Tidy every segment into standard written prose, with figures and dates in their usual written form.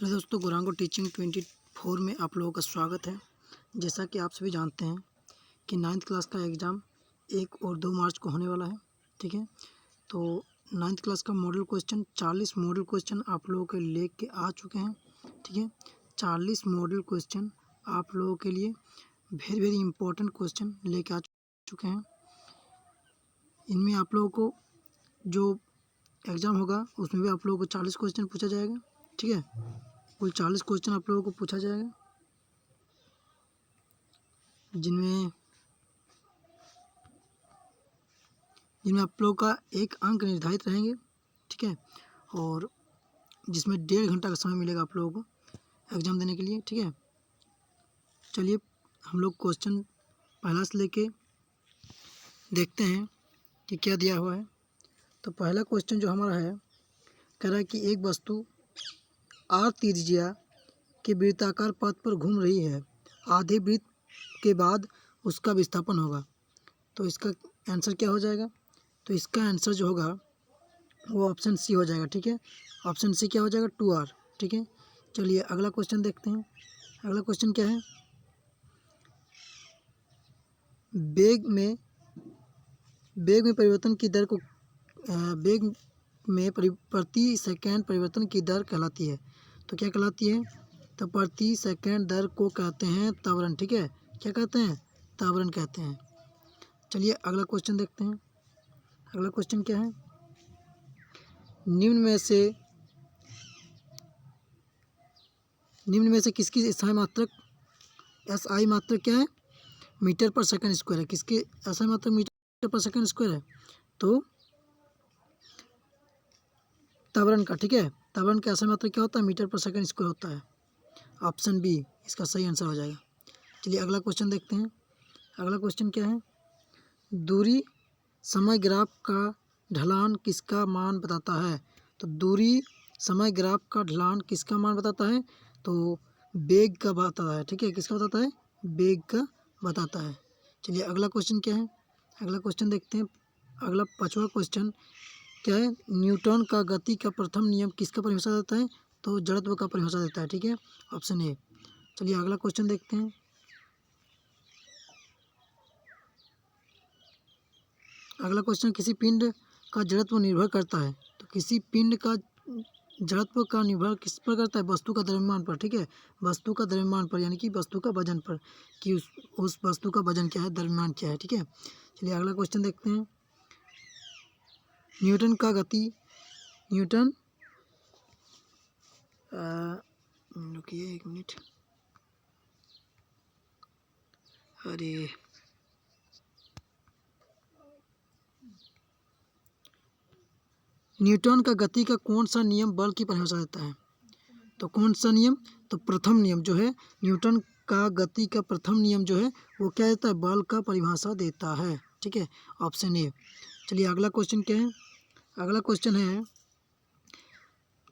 Hello दोस्तों, Gorango teaching 24 में आप लोगों का स्वागत है। जैसा कि आप सभी जानते हैं कि 9th क्लास का एग्ज़ाम 1 और 2 मार्च को होने वाला है। ठीक है, तो 9th क्लास का मॉडल क्वेश्चन 40 मॉडल क्वेश्चन आप लोगों के लेके आ चुके हैं। ठीक है, 40 मॉडल क्वेश्चन आप लोगों के लिए वेरी इंपॉर्टेंट क्वेश्चन लेके आ चुके हैं। इनमें आप लोगों को जो एग्ज़ाम होगा उसमें भी आप लोगों को 40 क्वेश्चन पूछा जाएगा। ठीक है, कुल 40 क्वेश्चन आप लोगों को पूछा जाएगा, जिनमें आप लोगों का 1 अंक निर्धारित रहेंगे। ठीक है, और जिसमें 1.5 घंटा का समय मिलेगा आप लोगों को एग्ज़ाम देने के लिए। ठीक है, चलिए हम लोग क्वेश्चन पहला से लेके देखते हैं कि क्या दिया हुआ है। तो पहला क्वेश्चन जो हमारा है, कह रहा है कि एक वस्तु आर त्रिज्या के वृत्ताकार पथ पर घूम रही है, आधे वृत्त के बाद उसका विस्थापन होगा। तो इसका आंसर क्या हो जाएगा? तो इसका आंसर जो होगा वो ऑप्शन सी हो जाएगा। ठीक है, ऑप्शन सी क्या हो जाएगा? 2R। ठीक है, चलिए अगला क्वेश्चन देखते हैं। अगला क्वेश्चन क्या है? वेग में परिवर्तन की दर को वेग में प्रति सेकंड परिवर्तन की दर कहलाती है। तो क्या कहलाती है? तो प्रति सेकंड दर को कहते हैं त्वरण। ठीक है, क्या कहते हैं? त्वरण कहते हैं। चलिए अगला क्वेश्चन देखते हैं। अगला क्वेश्चन क्या है? निम्न में से किसकी SI मात्रक क्या है? मीटर पर सेकंड स्क्वायर है। किसकी SI मात्रक मीटर पर सेकंड स्क्वायर है? तो त्वरण का। ठीक है, त्वरण का SI मात्रक क्या होता है? मीटर पर सेकंड स्क्वायर होता है। ऑप्शन बी इसका सही आंसर हो जाएगा। चलिए अगला क्वेश्चन देखते हैं। अगला क्वेश्चन क्या है? दूरी समय ग्राफ का ढलान किसका मान बताता है? तो दूरी समय ग्राफ का ढलान किसका मान बताता है? तो वेग का बताता है। ठीक है, किसका बताता है? वेग का बताता है। चलिए अगला क्वेश्चन क्या है? अगला क्वेश्चन देखते हैं। अगला 5वां क्वेश्चन क्या है? न्यूटन का गति का प्रथम नियम किसका परिभाषा देता है? तो जड़त्व का परिभाषा देता है। ठीक है, ऑप्शन ए। चलिए अगला क्वेश्चन देखते हैं। अगला क्वेश्चन किसी पिंड का जड़त्व निर्भर करता है। तो किसी पिंड का जड़त्व का निर्भर किस पर करता है? वस्तु का द्रव्यमान पर। ठीक है, वस्तु का द्रव्यमान पर, यानी कि वस्तु का वजन पर, कि उस वस्तु का वजन क्या है, द्रव्यमान क्या है। ठीक है, चलिए अगला क्वेश्चन देखते हैं। न्यूटन रुकिए 1 मिनट। अरे न्यूटन का गति का कौन सा नियम बल की परिभाषा देता है? तो कौन सा नियम? तो प्रथम नियम जो है, न्यूटन का गति का प्रथम नियम जो है वो क्या देता है? बल का परिभाषा देता है। ठीक है, ऑप्शन ए। चलिए अगला क्वेश्चन क्या है? अगला क्वेश्चन है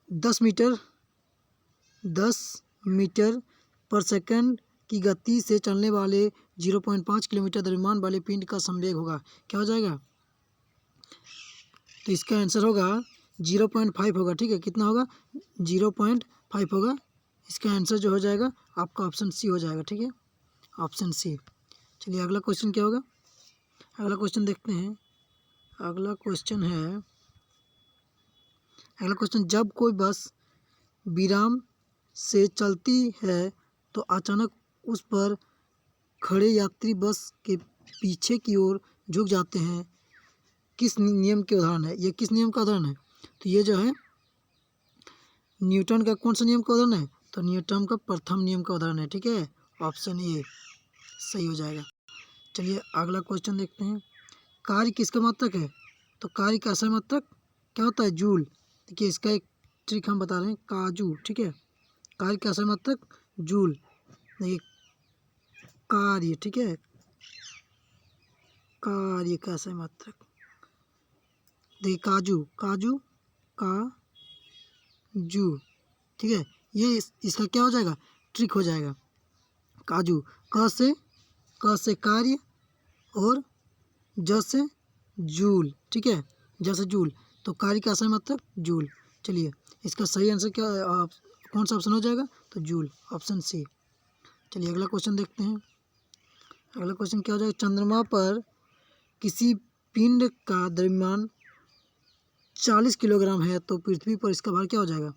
10 मीटर पर सेकंड की गति से चलने वाले 0.5 किलोमीटर द्रव्यमान वाले पिंड का संवेग होगा। क्या हो जाएगा? तो इसका आंसर होगा 0.5 होगा। ठीक है, कितना होगा? 0.5 होगा। इसका आंसर जो हो जाएगा आपका ऑप्शन सी हो जाएगा। ठीक है, ऑप्शन सी। चलिए अगला क्वेश्चन क्या होगा? अगला क्वेश्चन देखते हैं। अगला क्वेश्चन है, अगला क्वेश्चन जब कोई बस विराम से चलती है तो अचानक उस पर खड़े यात्री बस के पीछे की ओर झुक जाते हैं, किस नियम के उदाहरण है? ये किस नियम का उदाहरण है? तो ये जो है न्यूटन का कौन सा नियम का उदाहरण है? तो न्यूटन का प्रथम नियम का उदाहरण है। ठीक है, ऑप्शन ए सही हो जाएगा। चलिए अगला क्वेश्चन देखते हैं। कार्य किसका मात्रक है? तो कार्य का SI मात्रक क्या होता है? जूल। देखिए इसका एक ट्रिक हम बता रहे हैं, काजू। ठीक है, कार्य का SI मात्रक जूल। देखिए कार्य, ठीक है, कार्य का SI मात्रक देखिए काजू का जू। ठीक है, ये इसका क्या हो जाएगा? ट्रिक हो जाएगा। काजू, क से कार्य और ज से जूल। ठीक है, ज से जूल, तो कार्य का SI मात्रक जूल। चलिए इसका सही आंसर क्या कौन सा ऑप्शन हो जाएगा? तो जूल, ऑप्शन सी। चलिए अगला क्वेश्चन देखते हैं। अगला क्वेश्चन क्या हो जाएगा? चंद्रमा पर किसी पिंड का द्रव्यमान 40 किलोग्राम है तो पृथ्वी पर इसका भार क्या हो जाएगा?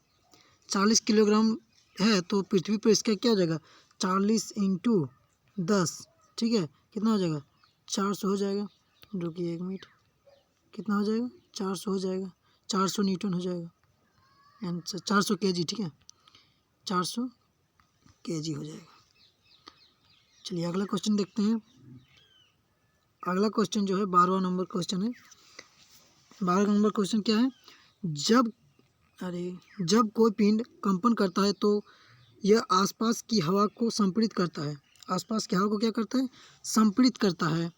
40 किलोग्राम है तो पृथ्वी पर इसका क्या हो जाएगा? 40 इंटू 10, ठीक है, कितना हो जाएगा? 400 हो जाएगा। रुकिए 1 मिनट, कितना हो जाएगा? 400 हो जाएगा, 400 न्यूटन हो जाएगा, आंसर 400 केजी, ठीक है, 400 केजी हो जाएगा। चलिए अगला क्वेश्चन देखते हैं। अगला क्वेश्चन जो है 12वां नंबर क्वेश्चन है। 12वां नंबर क्वेश्चन क्या है? जब कोई पिंड कंपन करता है तो यह आसपास की हवा को संपीड़ित करता है। आसपास की हवा को क्या करता है? संपीड़ित करता है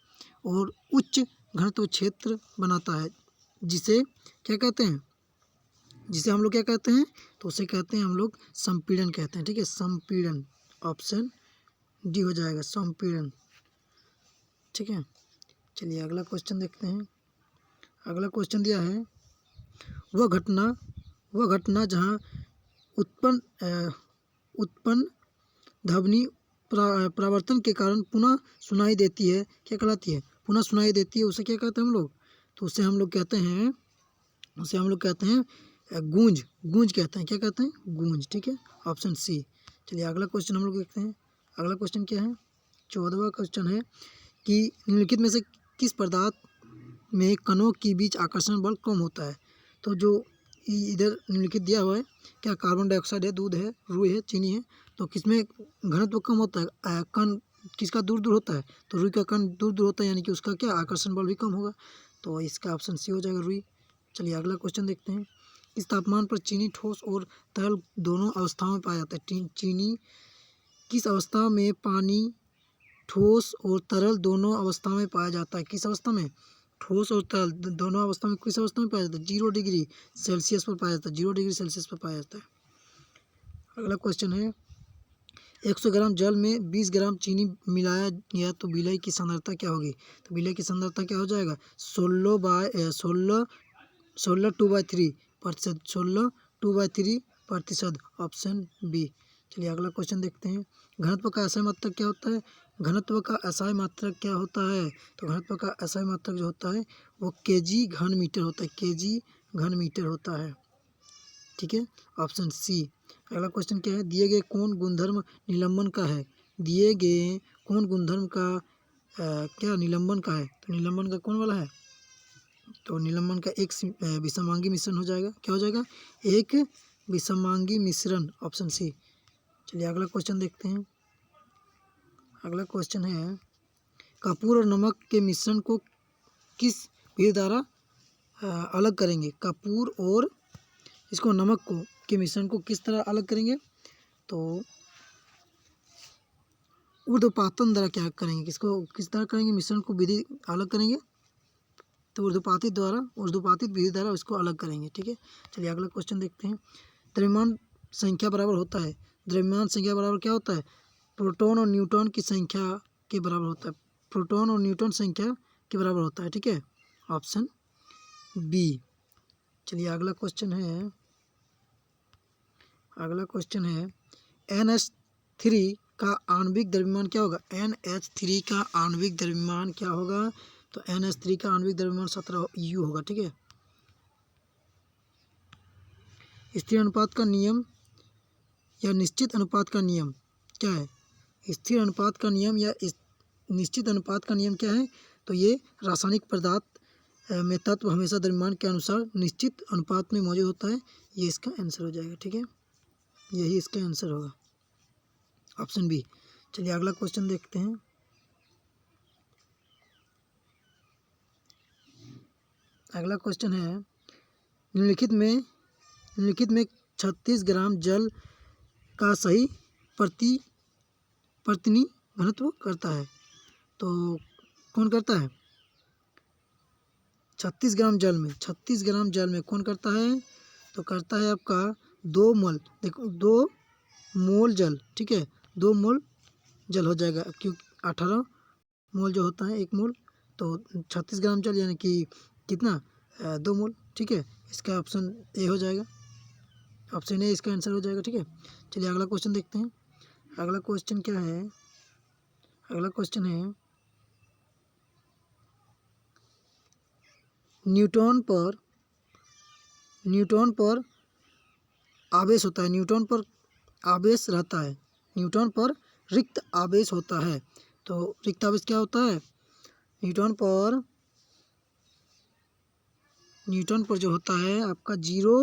और उच्च घनत्व क्षेत्र बनाता है, जिसे क्या कहते हैं? जिसे हम लोग क्या कहते हैं? तो उसे कहते हैं हम लोग संपीड़न कहते हैं, ठीक है, संपीड़न, ऑप्शन डी हो जाएगा, संपीड़न, ठीक है। चलिए अगला क्वेश्चन देखते हैं। अगला क्वेश्चन दिया है, वह घटना जहाँ उत्पन्न ध्वनि परावर्तन के कारण पुनः सुनाई देती है, क्या कहलाती है? पुनः सुनाई देती है, उसे क्या कहते हैं हम लोग? तो उसे हम लोग कहते हैं गूंज, गूंज कहते हैं, क्या कहते हैं? गूंज, ठीक है, ऑप्शन सी। चलिए अगला क्वेश्चन हम लोग देखते हैं। अगला क्वेश्चन क्या है? 14वां क्वेश्चन है कि निम्नलिखित में से किस पदार्थ में कणों के बीच आकर्षण बल कम होता है? तो जो इधर निम्नलिखित दिया हुआ है, क्या कार्बन डाइऑक्साइड है, दूध है, रुई है, चीनी है, तो किसमें घनत्व कम होता है? कण किसका दूर दूर होता है? तो रुई का कण दूर दूर होता है, यानी कि उसका क्या आकर्षण बल भी कम होगा, तो इसका ऑप्शन सी हो जाएगा, रुई। चलिए अगला क्वेश्चन देखते हैं। इस तापमान पर चीनी ठोस और तरल दोनों अवस्थाओं में पाया जाता है। चीनी किस अवस्था में पानी ठोस और तरल दोनों अवस्था में पाया जाता है? किस अवस्था में? ठोस और तरल दोनों अवस्था में किस अवस्था में पाया जाता है? 0 डिग्री सेल्सियस पर पाया जाता है, 0 डिग्री सेल्सियस पर पाया जाता है। अगला क्वेश्चन है, 100 ग्राम जल में 20 ग्राम चीनी मिलाया गया तो विलय की सांद्रता क्या होगी? तो विलय की सांद्रता क्या हो जाएगा? 16 2/3%, 16 2/3%, ऑप्शन बी। चलिए अगला क्वेश्चन देखते हैं। घनत्व का एसआई मात्रक क्या होता है? घनत्व का एसआई मात्रक क्या होता है? तो घनत्व का एसआई मात्रक जो होता है वो केजी घन मीटर होता है, केजी घन मीटर होता है, ठीक है, ऑप्शन सी। अगला क्वेश्चन क्या है? दिए गए कौन गुणधर्म निलंबन का है? दिए गए कौन गुणधर्म का क्या निलंबन का है? तो निलंबन का कौन वाला है? तो निलंबन का एक विषमांगी मिश्रण हो जाएगा, क्या हो जाएगा? एक विषमांगी मिश्रण, ऑप्शन सी। चलिए अगला क्वेश्चन देखते हैं। अगला क्वेश्चन है, कपूर और नमक के मिश्रण को किस विधि द्वारा अलग करेंगे? कपूर और इसको नमक को के मिश्रण को किस तरह अलग करेंगे? तो ऊर्ध्वपातन द्वारा क्या करेंगे? किसको किस तरह करेंगे? मिश्रण को विधि अलग करेंगे, तो ऊर्ध्वपातित विधि द्वारा उसको अलग करेंगे, ठीक है। चलिए अगला क्वेश्चन देखते हैं। द्रव्यमान संख्या बराबर होता है, द्रव्यमान संख्या बराबर क्या होता है? प्रोटॉन और न्यूट्रॉन की संख्या के बराबर होता है, प्रोटॉन और न्यूट्रॉन संख्या के बराबर होता है, ठीक है, ऑप्शन बी। चलिए अगला क्वेश्चन है, NH3 का आणविक द्रव्यमान क्या होगा? NH3 का आणविक द्रव्यमान क्या होगा? तो NH3 का आणविक द्रव्यमान 17 U होगा, ठीक है। स्थिर अनुपात का नियम या निश्चित अनुपात का नियम क्या है? स्थिर अनुपात का नियम या निश्चित अनुपात का नियम क्या है? तो ये रासायनिक पदार्थ में तत्व हमेशा द्रव्यमान के अनुसार निश्चित अनुपात में मौजूद होता है, ये इसका आंसर हो जाएगा, ठीक है, यही इसका आंसर होगा, ऑप्शन बी। चलिए अगला क्वेश्चन देखते हैं। अगला क्वेश्चन है, निम्नलिखित में 36 ग्राम जल का सही प्रतिनी घनत्व करता है, तो कौन करता है? 36 ग्राम जल में कौन करता है? तो करता है आपका 2 मोल, देखो 2 मोल जल, ठीक है, 2 मोल जल हो जाएगा, क्योंकि 18 मोल जो होता है 1 मोल, तो 36 ग्राम जल यानी कि कितना? 2 मोल, ठीक है, इसका ऑप्शन ए हो जाएगा, ऑप्शन ए इसका आंसर हो जाएगा। ठीक है, चलिए अगला क्वेश्चन देखते हैं। अगला क्वेश्चन क्या है? अगला क्वेश्चन है न्यूटन पर आवेश होता है, न्यूटन पर आवेश रहता है, न्यूटन पर रिक्त आवेश होता है। तो रिक्त आवेश क्या होता है? न्यूटन पर जो होता है आपका जीरो,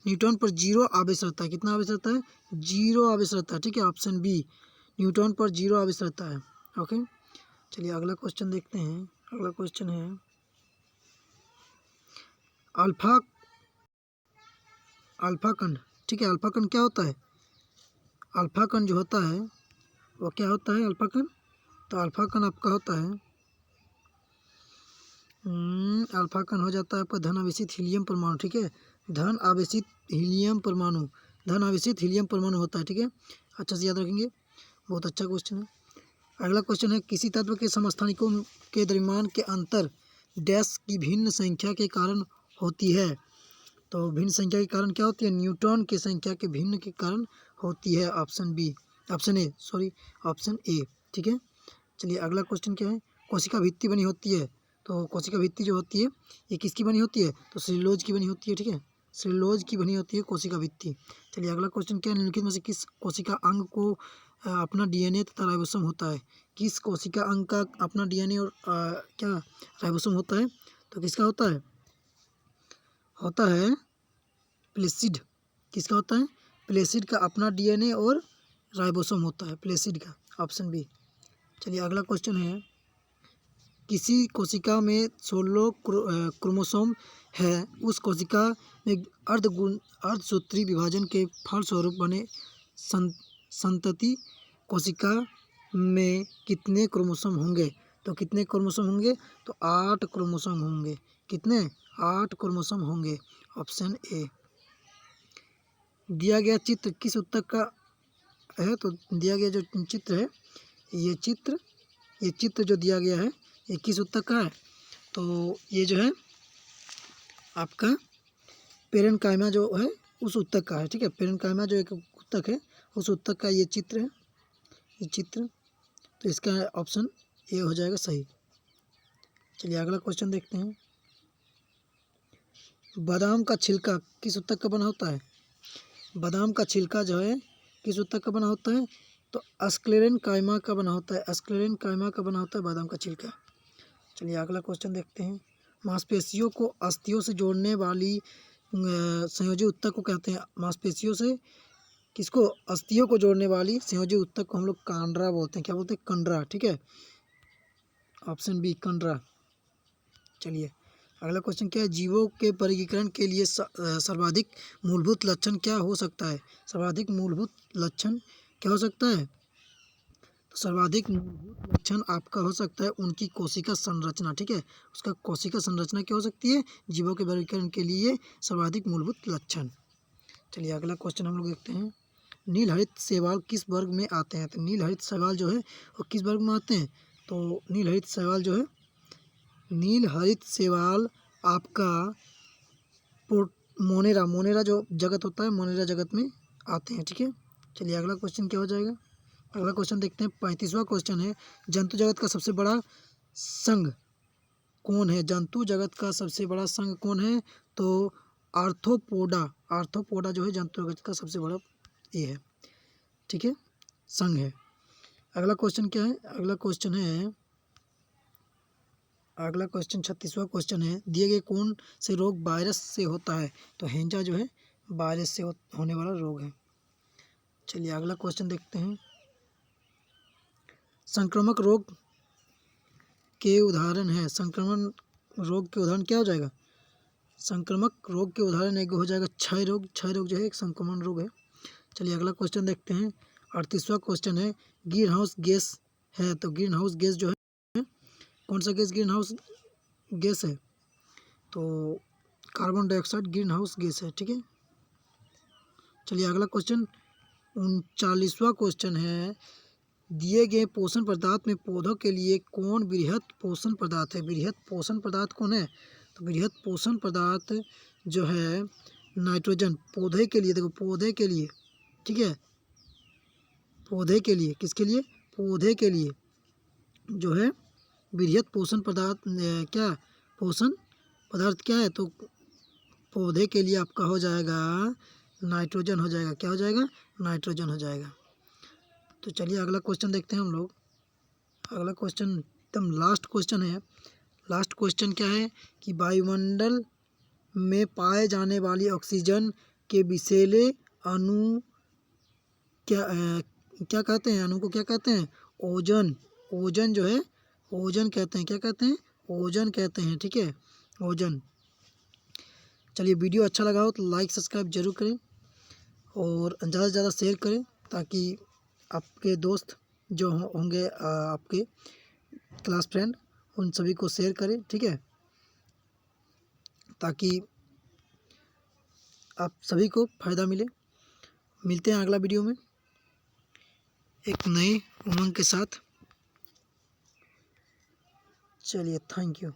न्यूटन पर जीरो आवेश रहता है। कितना आवेश रहता है? जीरो आवेश रहता है। ठीक है, ऑप्शन बी, न्यूटन पर जीरो आवेश रहता है। ओके, चलिए अगला क्वेश्चन देखते हैं। अगला क्वेश्चन है अल्फा कण। ठीक है, अल्फा कण क्या होता है? अल्फा कण जो होता है वो क्या होता है? अल्फा कण, तो अल्फा कण आपका होता है अल्फा कण हो जाता है आपका धन आवेशित हीलियम परमाणु। ठीक है, धन आवेशित हीलियम परमाणु, धन आवेशित हीलियम परमाणु होता है। ठीक है, अच्छा से याद रखेंगे, बहुत अच्छा क्वेश्चन है। अगला क्वेश्चन है किसी तत्व के समस्थानिकों के द्रव्यमान के अंतर डैश की भिन्न संख्या के कारण होती है। तो भिन्न संख्या के कारण क्या होती है? न्यूटन की संख्या के भिन्न के कारण होती है। Option B, option A, sorry, option A. ठीक है, चलिए अगला क्वेश्चन क्या है? कोशिका भित्ति बनी होती है, तो कोशिका भित्ति जो होती है ये किसकी बनी होती है? तो सेलुलोज की बनी होती है। ठीक है, सेलुलोज की बनी होती है कोशिका भित्ति। चलिए अगला क्वेश्चन क्या है? निम्नलिखित में से किस कोशिका अंग को अपना डीएनए तथा राइबोसोम होता है? किस कोशिका अंग का अपना डीएनए और क्या राइबोसोम होता है? तो किसका होता है? होता है प्लेसिड। किसका होता है? प्लेसिड का अपना डीएनए और राइबोसोम होता है, प्लेसिड का, ऑप्शन बी। चलिए अगला क्वेश्चन है किसी कोशिका में 16 क्रोमोसोम है, उस कोशिका में अर्धसूत्री विभाजन के फलस्वरूप बने संतति कोशिका में कितने क्रोमोसोम होंगे? तो कितने क्रोमोसोम होंगे? तो 8 क्रोमोसोम होंगे। कितने? 8 क्रोमोसोम होंगे, ऑप्शन ए। दिया गया चित्र किस उत्तक का है? तो दिया गया जो चित्र है, ये चित्र जो दिया गया है ये किस उत्तक का है? तो ये जो है आपका पेरेन्काइमा जो है उस उत्तक का है। ठीक है, पेरेन्काइमा जो एक उत्तक है उस उत्तक का ये चित्र है, ये चित्र, तो इसका ऑप्शन ए हो जाएगा सही। चलिए अगला क्वेश्चन देखते हैं। बादाम का छिलका किस उत्तक का बना होता है? बादाम का छिलका जो है किस उत्तक का बना होता है? तो स्क्लेरेन्काइमा का बना होता है, स्क्लेरेन्काइमा का बना होता है बादाम का छिलका। चलिए अगला क्वेश्चन देखते हैं। मांसपेशियों को अस्थियों से जोड़ने वाली संयोजी उत्तक को कहते हैं। मांसपेशियों से किसको? अस्थियों को जोड़ने वाली संयोजी उत्तक को हम लोग कांड्रा बोलते हैं। क्या बोलते हैं? कंडरा। ठीक है, ऑप्शन बी, कंडरा। चलिए अगला क्वेश्चन क्या है? जीवों के वर्गीकरण के लिए सर्वाधिक मूलभूत लक्षण क्या हो सकता है? सर्वाधिक मूलभूत लक्षण क्या हो सकता है? तो सर्वाधिक मूलभूत लक्षण आपका हो सकता है उनकी कोशिका संरचना। ठीक है, उसका कोशिका संरचना क्या हो सकती है? जीवों के वर्गीकरण के लिए सर्वाधिक मूलभूत लक्षण। चलिए अगला क्वेश्चन हम लोग देखते हैं। नील हरित शैवाल किस वर्ग में आते हैं? तो नील हरित शैवाल जो है वो किस वर्ग में आते हैं? तो नील हरित शैवाल जो है, नील हरित शैवाल आपका मोनेरा जो जगत होता है, मोनेरा जगत में आते हैं। ठीक है, चलिए अगला क्वेश्चन क्या हो जाएगा? अगला क्वेश्चन देखते हैं। 35वां क्वेश्चन है जंतु जगत का सबसे बड़ा संघ कौन है? जंतु जगत का सबसे बड़ा संघ कौन है? तो आर्थ्रोपोडा जो है जंतु जगत का सबसे बड़ा ये है। ठीक है, संघ है। अगला क्वेश्चन क्या है? अगला क्वेश्चन 36वां क्वेश्चन है दिए गए कौन से रोग वायरस से होता है? तो हैंजा जो है वायरस से होने वाला रोग है। चलिए अगला क्वेश्चन देखते हैं। संक्रामक रोग के उदाहरण है। संक्रमण रोग के उदाहरण क्या हो जाएगा? संक्रामक रोग के उदाहरण एक हो जाएगा क्षय रोग। क्षय रोग जो है एक संक्रमण रोग है। चलिए अगला क्वेश्चन देखते हैं। 38वां क्वेश्चन है ग्रीन हाउस गैस है, तो ग्रीन हाउस गैस जो है कौन सा गैस ग्रीन हाउस गैस है? तो carbon dioxide green house gas है। ठीक है, चलिए अगला क्वेश्चन 39वां क्वेश्चन है दिए गए पोषण पदार्थ में पौधों के लिए कौन बृहत पोषण पदार्थ है? बृहत पोषण पदार्थ कौन है? तो बृहत पोषण पदार्थ जो है नाइट्रोजन पौधे के लिए, देखो पौधे के लिए, ठीक है, पौधे के लिए, किसके लिए, पौधे के लिए जो है वृहत पोषण पदार्थ क्या पोषण पदार्थ क्या है, तो पौधे के लिए आपका हो जाएगा नाइट्रोजन हो जाएगा, क्या हो जाएगा, नाइट्रोजन हो जाएगा। तो चलिए अगला क्वेश्चन देखते हैं हम लोग। अगला क्वेश्चन एकदम लास्ट क्वेश्चन है। लास्ट क्वेश्चन क्या है कि वायुमंडल में पाए जाने वाली ऑक्सीजन के विषैले अणु क्या कहते हैं, अणु को क्या कहते हैं, ओजोन। ओजोन जो है ओजोन कहते हैं, क्या कहते हैं, ओजोन कहते हैं, ठीक है, ओजोन। चलिए वीडियो अच्छा लगा हो तो लाइक सब्सक्राइब जरूर करें और ज़्यादा से ज़्यादा शेयर करें, ताकि आपके दोस्त जो होंगे आपके क्लास फ्रेंड, उन सभी को शेयर करें, ठीक है, ताकि आप सभी को फ़ायदा मिले। मिलते हैं अगला वीडियो में एक नए उमंग के साथ। चलिए थैंक यू।